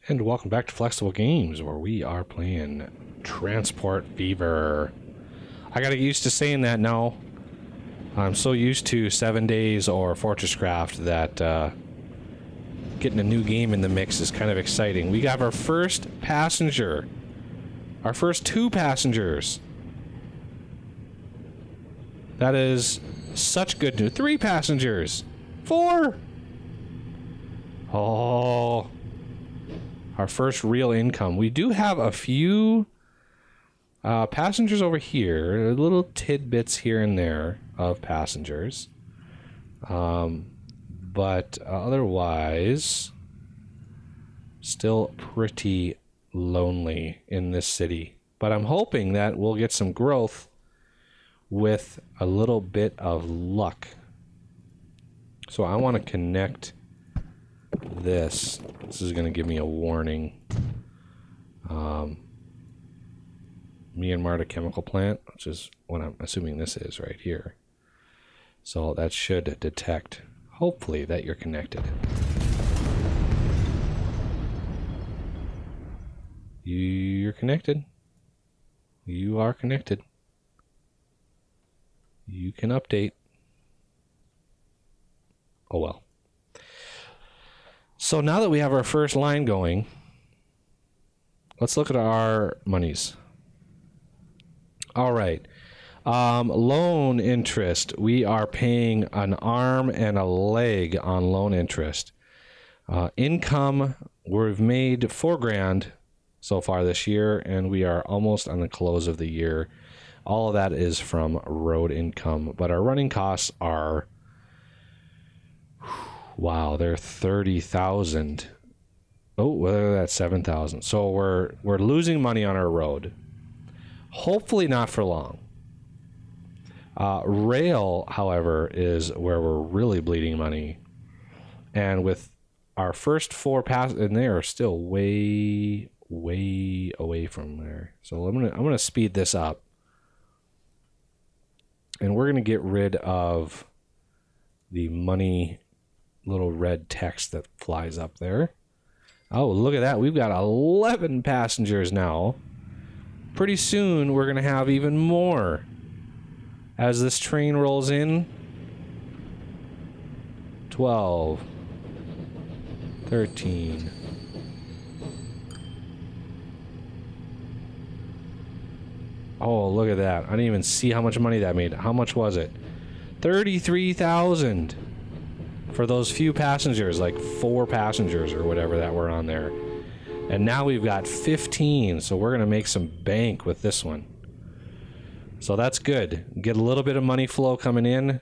And welcome back to Flexible Games, where we are playing Transport Fever. I gotta get used to saying that now. I'm so used to 7 Days or Fortress Craft that getting a new game in the mix is kind of exciting. We got our first passenger. Our first 2 passengers. That is such good news. 3 passengers. 4. Oh. Our first real income. We do have a few passengers over here, little tidbits here and there of passengers. But otherwise, still pretty lonely in this city. But I'm hoping that we'll get some growth with a little bit of luck. So I want to connect this. This is going to give me a warning. Myanmar to chemical plant, which is what I'm assuming this is right here. So that should detect, hopefully, that you're connected. You're connected. You are connected. You can update. Oh well. So now that we have our first line going, let's look at our monies. All right. Loan interest. We are paying an arm and a leg on loan interest. Income, we've made $4,000 so far this year, and we are almost on the close of the year. All of that is from road income, but our running costs are, wow, they're 30,000. Oh, well, that's 7,000. So we're losing money on our road. Hopefully not for long. Rail, however, is where we're really bleeding money. And with our first 4 passes, and they are still way away from there. So I'm gonna speed this up. And we're gonna get rid of the money little red text that flies up there. Oh, look at that. We've got 11 passengers now. Pretty soon we're gonna have even more as this train rolls in. 12, 13. Oh, look at that. I didn't even see how much money that made. How much was it? 33,000 for those few passengers, like 4 passengers or whatever that were on there. And now we've got 15, so we're going to make some bank with this one. So that's good. Get a little bit of money flow coming in,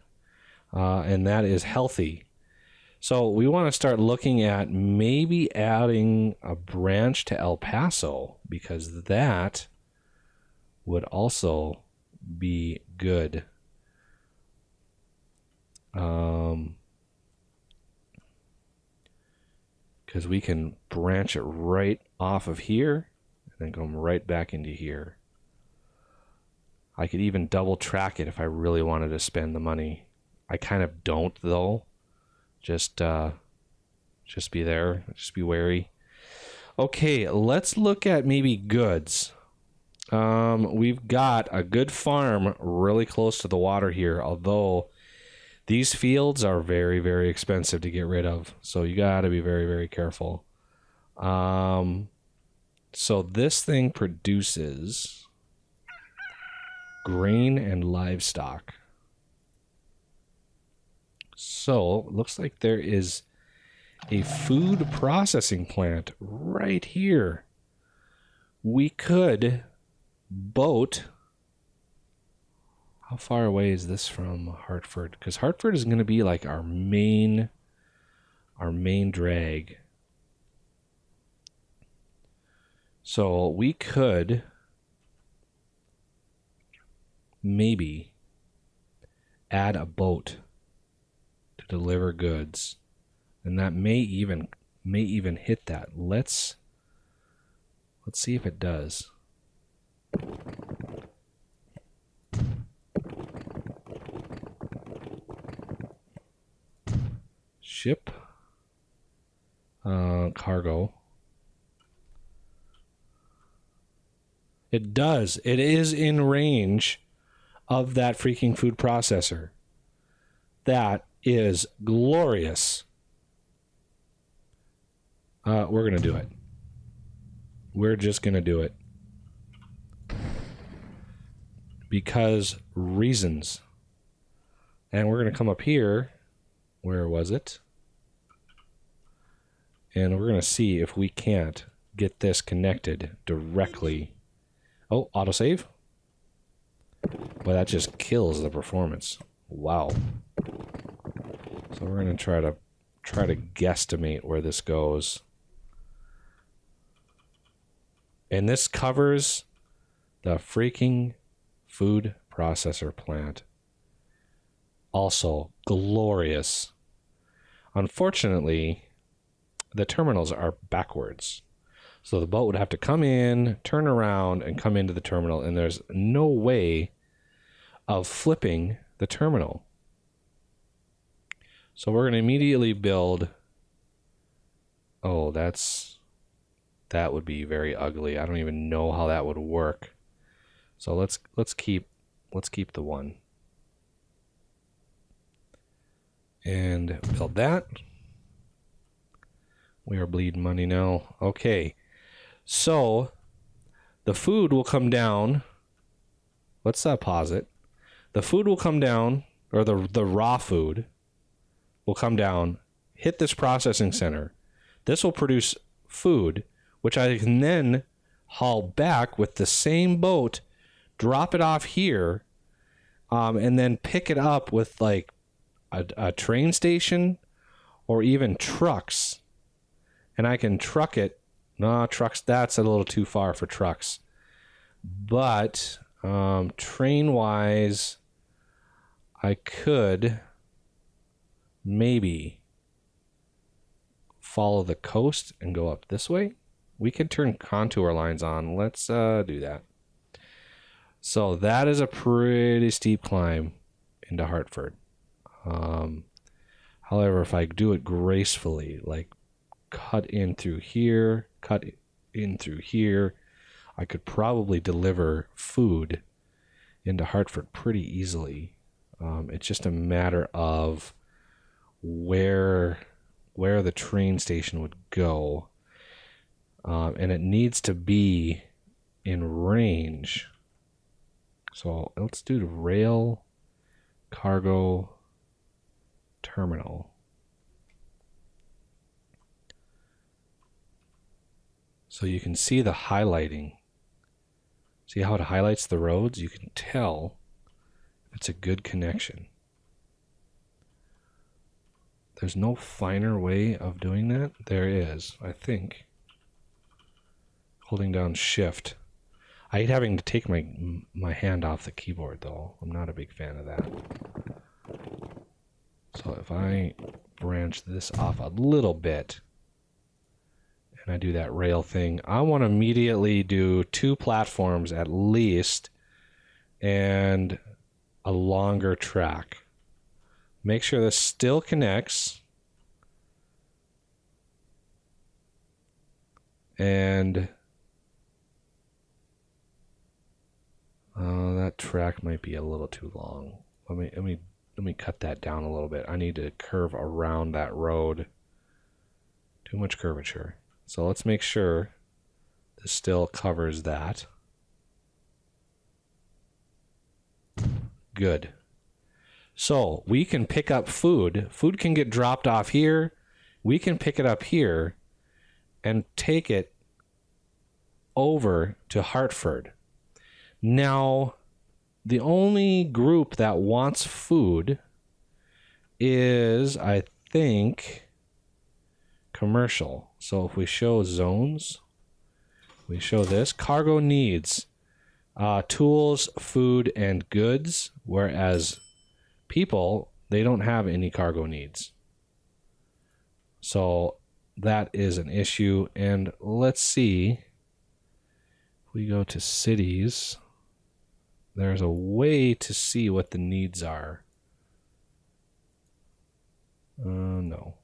and that is healthy. So we want to start looking at maybe adding a branch to El Paso, because that would also be good. Because we can branch it right off of here and then come right back into here. I could even double track it if I really wanted to spend the money. I kind of don't, though. Just be there. Just be wary. Okay, let's look at maybe goods. We've got a good farm really close to the water here, although these fields are very, very expensive to get rid of. So you got to be very, very careful. So this thing produces grain and livestock. So it looks like there is a food processing plant right here. We could boat. How far away is this from Hartford? Because Hartford is going to be like our main drag. So we could maybe add a boat to deliver goods, and that may even hit that. Let's see if it does. Ship cargo. It does. It is in range of that freaking food processor. That is glorious. We're going to do it. We're just going to do it. Because reasons. And we're going to come up here. Where was it? And we're going to see if we can't get this connected directly. Oh, autosave. Well, that just kills the performance. Wow. So we're going to try to guesstimate where this goes. And this covers the freaking food processor plant. Also glorious. Unfortunately, the terminals are backwards. So the boat would have to come in, turn around, and come into the terminal, and there's no way of flipping the terminal. So we're going to immediately build... Oh, that would be very ugly. I don't even know how that would work. So let's keep the one. And build that. We are bleeding money now. Okay. So the food will come down. Let's pause it. The food will come down, or the raw food will come down, hit this processing center. This will produce food, which I can then haul back with the same boat, drop it off here, and then pick it up with like a train station or even trucks. And I can truck it. No, trucks, that's a little too far for trucks. But train-wise, I could maybe follow the coast and go up this way. We can turn contour lines on. Let's do that. So that is a pretty steep climb into Hartford. However, if I do it gracefully, like cut in through here, cut in through here, I could probably deliver food into Hartford pretty easily. It's just a matter of where the train station would go. And it needs to be in range. So let's do the rail cargo terminal. So you can see the highlighting. See how it highlights the roads? You can tell if it's a good connection. There's no finer way of doing that. There is, I think. Holding down shift. I hate having to take my hand off the keyboard though. I'm not a big fan of that. So if I branch this off a little bit and I do that rail thing, I want to immediately do 2 platforms at least and a longer track. Make sure this still connects. And that track might be a little too long. Let me cut that down a little bit. I need to curve around that road. Too much curvature. So let's make sure this still covers that. Good. So we can pick up food. Food can get dropped off here. We can pick it up here and take it over to Hartford. Now, the only group that wants food is, I think, commercial. So if we show zones, we show this. Cargo needs tools, food, and goods, whereas people, they don't have any cargo needs. So that is an issue. And let's see. If we go to cities, there's a way to see what the needs are. No.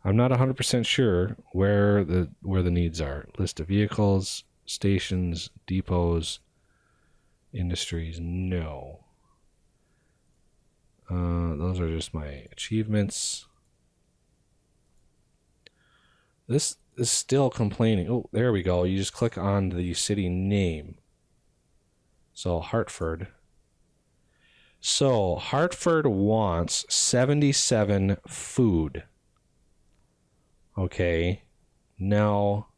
I'm not 100% sure where the needs are. List of vehicles, stations, depots, industries, no. Those are just my achievements. This is still complaining. Oh, there we go. You just click on the city name. So Hartford. So Hartford wants 77 food. Okay. Now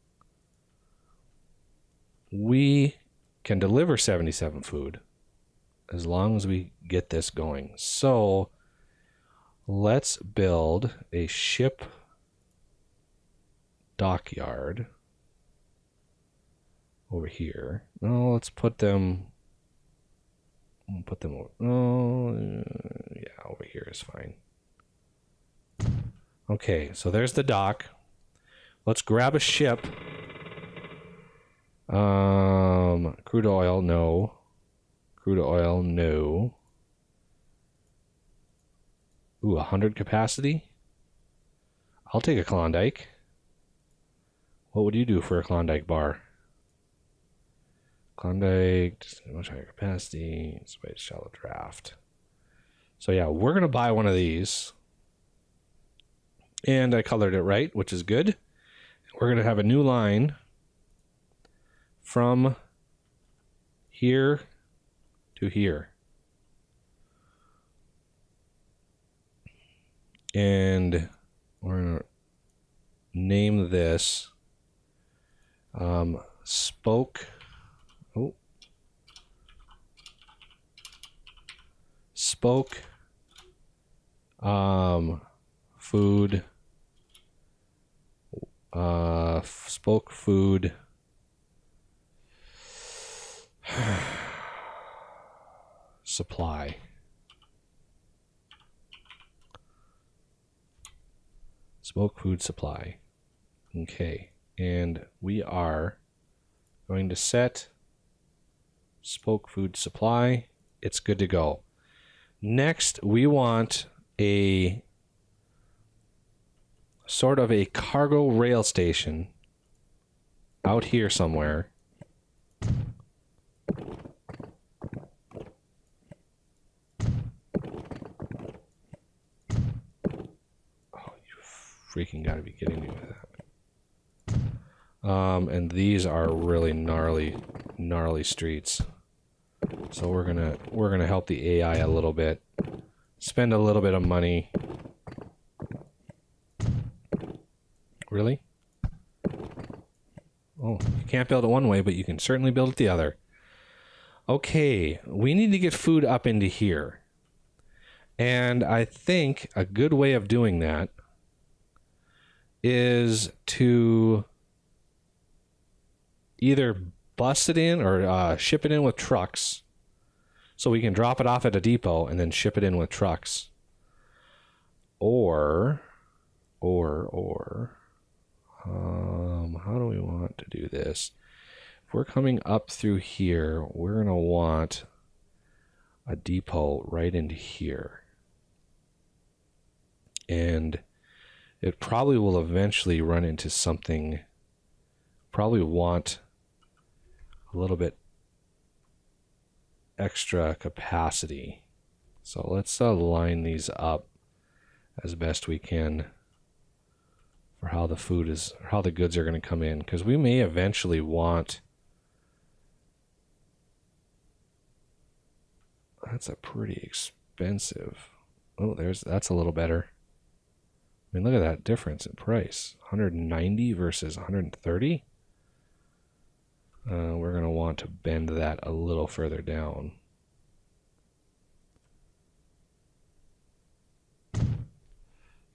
we can deliver 77 food as long as we get this going. So let's build a ship dockyard over here. No, let's put them. We'll put them over. Oh, yeah, over here is fine. Okay, so there's the dock. Let's grab a ship. Crude oil, no. Crude oil, no. Ooh, 100 capacity? I'll take a Klondike. What would you do for a Klondike bar? Klondike, much higher capacity, space shallow draft. So yeah, we're going to buy one of these. And I colored it right, which is good. We're going to have a new line from here to here. And we're going to name this Spoke. Oh. Spoke food. Spoke food. Supply. Spoke food supply. Okay. And we are going to set Spoke food supply. It's good to go. Next, we want a sort of a cargo rail station out here somewhere. Oh, you freaking gotta be kidding me with that. And these are really gnarly streets. So we're gonna help the AI a little bit. Spend a little bit of money. Really? Oh, you can't build it one way, but you can certainly build it the other. Okay, we need to get food up into here. And I think a good way of doing that is to either bust it in or ship it in with trucks so we can drop it off at a depot and then ship it in with trucks. Or how do we want to do this? If we're coming up through here, we're going to want a depot right into here. And it probably will eventually run into something, probably want a little bit extra capacity. So let's line these up as best we can for how the food is, how the goods are going to come in, because we may eventually want. That's a pretty expensive. Oh, that's a little better. I mean, look at that difference in price. 190 versus 130. We're going to want to bend that a little further down.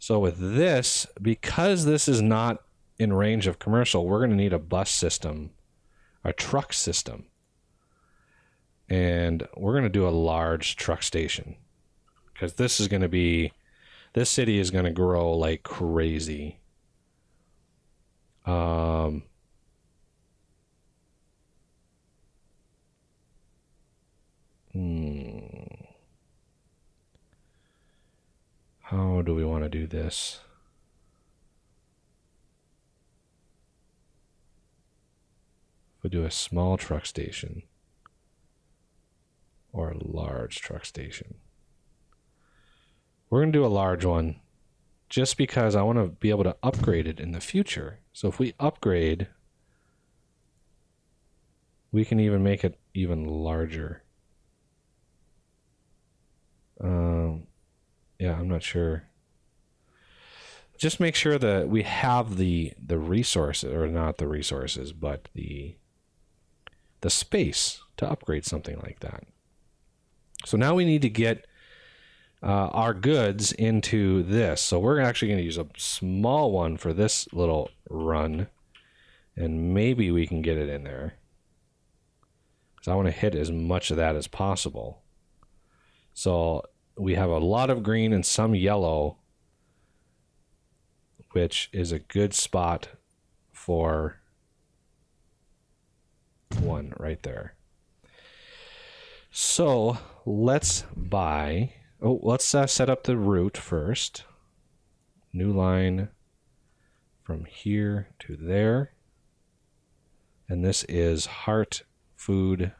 So with this, because this is not in range of commercial, we're going to need a bus system, a truck system. And we're going to do a large truck station because this city is going to grow like crazy. How do we want to do this? If we do a small truck station or a large truck station. We're going to do a large one just because I want to be able to upgrade it in the future. So if we upgrade, we can even make it even larger. Yeah, I'm not sure. Just make sure that we have the resources, or not the resources, but the space to upgrade something like that. So now we need to get our goods into this. So we're actually going to use a small one for this little run, and maybe we can get it in there. Because I want to hit as much of that as possible. So we have a lot of green and some yellow, which is a good spot for one right there. So let's buy, let's set up the route first. New line from here to there. And this is heart food.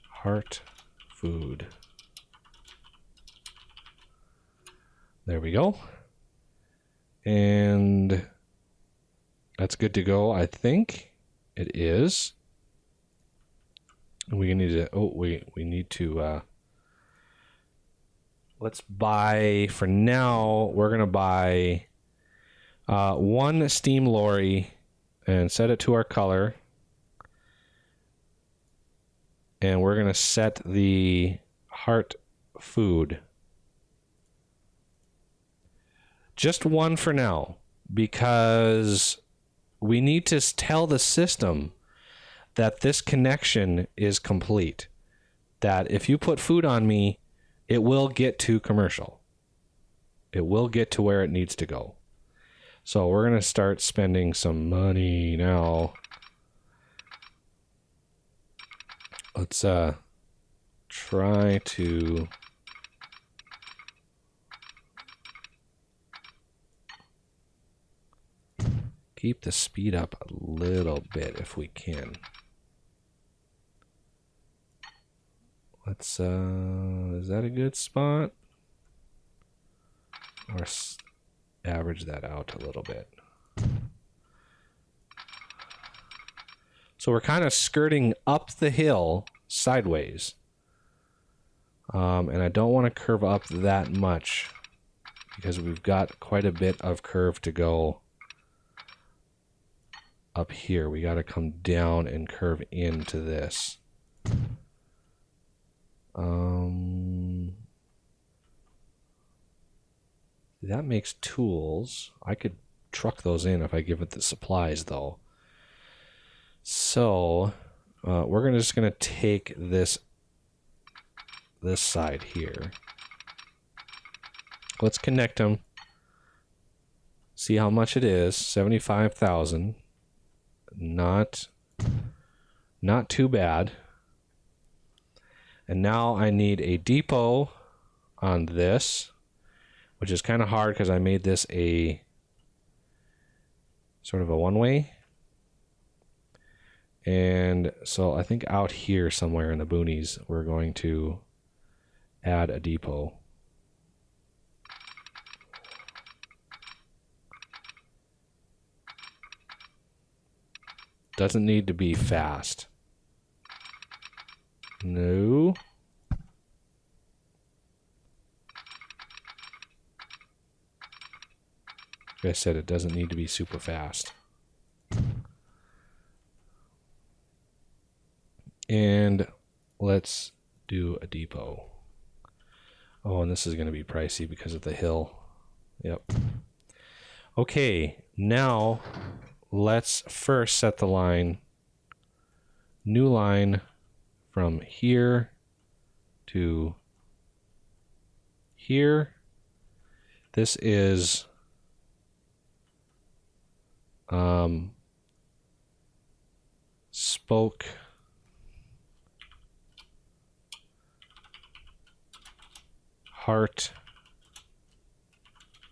Heart food. There we go. And that's good to go, I think. It is. We need to, we need to, let's buy, for now, we're going to buy one steam lorry and set it to our color. And we're going to set the heart food. Just one for now, because we need to tell the system that this connection is complete. That if you put food on me, it will get to commercial. It will get to where it needs to go. So we're going to start spending some money now. Let's try to keep the speed up a little bit if we can. Let's, is that a good spot? Or average that out a little bit. So we're kind of skirting up the hill sideways. And I don't want to curve up that much because we've got quite a bit of curve to go up here. We got to come down and curve into this. That makes tools. I could truck those in if I give it the supplies, though. So we're just gonna take this side here. Let's connect them. See how much it is. 75,000. Not too bad. And now I need a depot on this, which is kind of hard because I made this a sort of a one-way. And so I think out here somewhere in the boonies, we're going to add a depot. Doesn't need to be fast. No. Like I said, it doesn't need to be super fast. And let's do a depot. Oh, and this is going to be pricey because of the hill. Yep. Okay, now let's first set the line. New line from here to here. This is spoke heart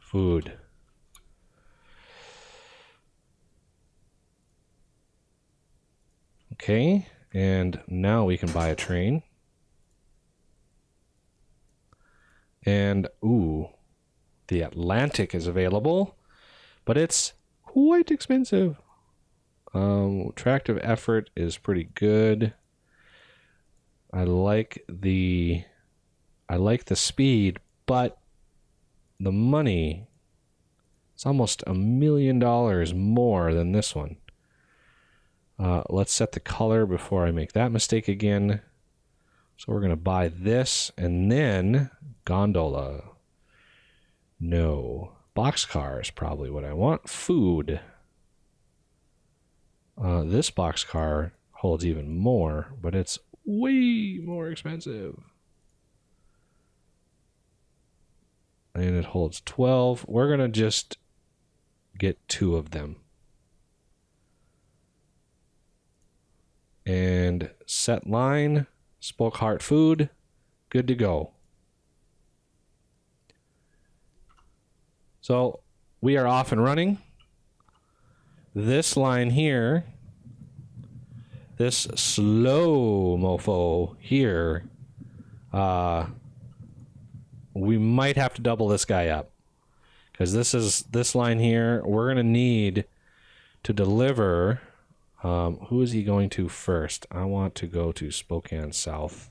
food. Okay, and now we can buy a train. And, ooh, the Atlantic is available, but it's quite expensive. Tractive effort is pretty good. I like the speed, but the money, it's almost $1 million more than this one. Let's set the color before I make that mistake again. So we're going to buy this, and then gondola. No. Boxcar is probably what I want. Food. This boxcar holds even more, but it's way more expensive. And it holds 12. We're going to just get 2 of them. And set line, spoke heart food, good to go. So we are off and running. This line here, this slow mofo here, we might have to double this guy up, because this line here, we're going to need to deliver. Who is he going to first? I want to go to Spokane South.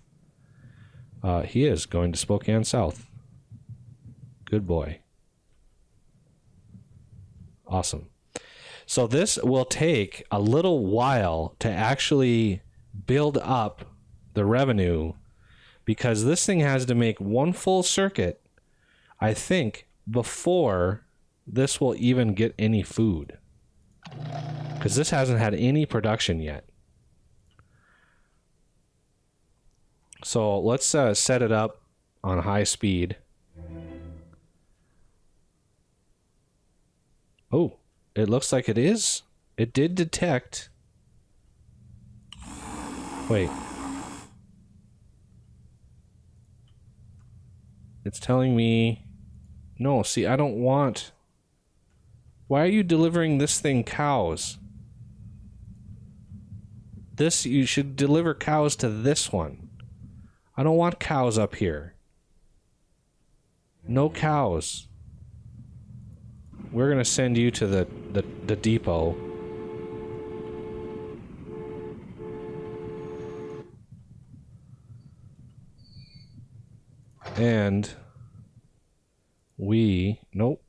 He is going to Spokane South. Good boy. Awesome. So this will take a little while to actually build up the revenue, because this thing has to make 1 full circuit, I think, before this will even get any food. Because this hasn't had any production yet. So let's set it up on high speed. Oh, it looks like it is. It did detect. Wait. It's telling me... No, see, I don't want... Why are you delivering this thing cows? You should deliver cows to this one. I don't want cows up here. No cows. We're going to send you to the depot. And we... Nope.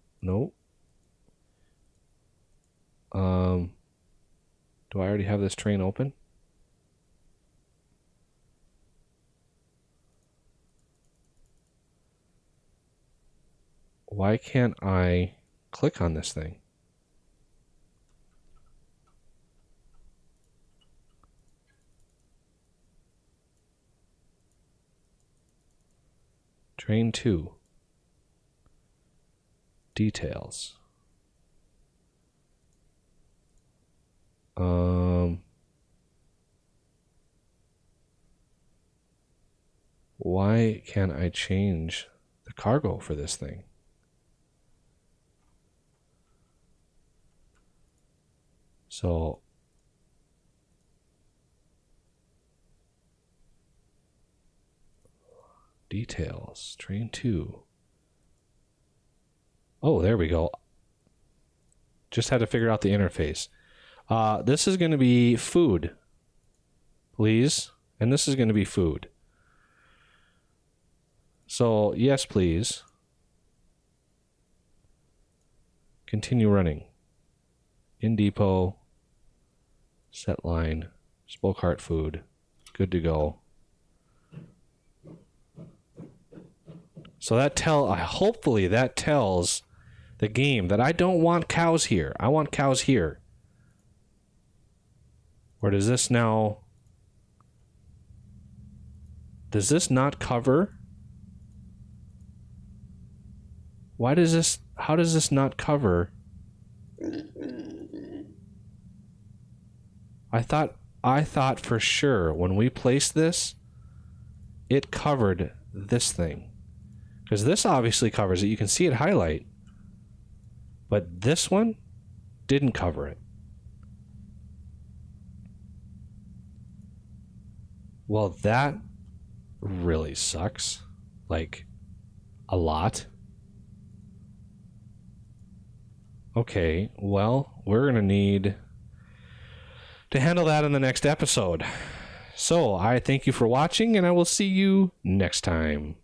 Do I already have this train open? Why can't I click on this thing? Train 2. Details. Why can't I change the cargo for this thing? So details, train 2. Oh, there we go. Just had to figure out the interface. This is going to be food, please. And this is going to be food. So, yes, please. Continue running. In depot. Set line. Spoke heart food. Good to go. So that hopefully that tells the game that I don't want cows here. I want cows here. Or does this now... Does this not cover? Why does this... How does this not cover? I thought for sure when we placed this, it covered this thing. Because this obviously covers it. You can see it highlight. But this one didn't cover it. Well, that really sucks. Like, a lot. Okay, well, we're going to need to handle that in the next episode. So, I thank you for watching, and I will see you next time.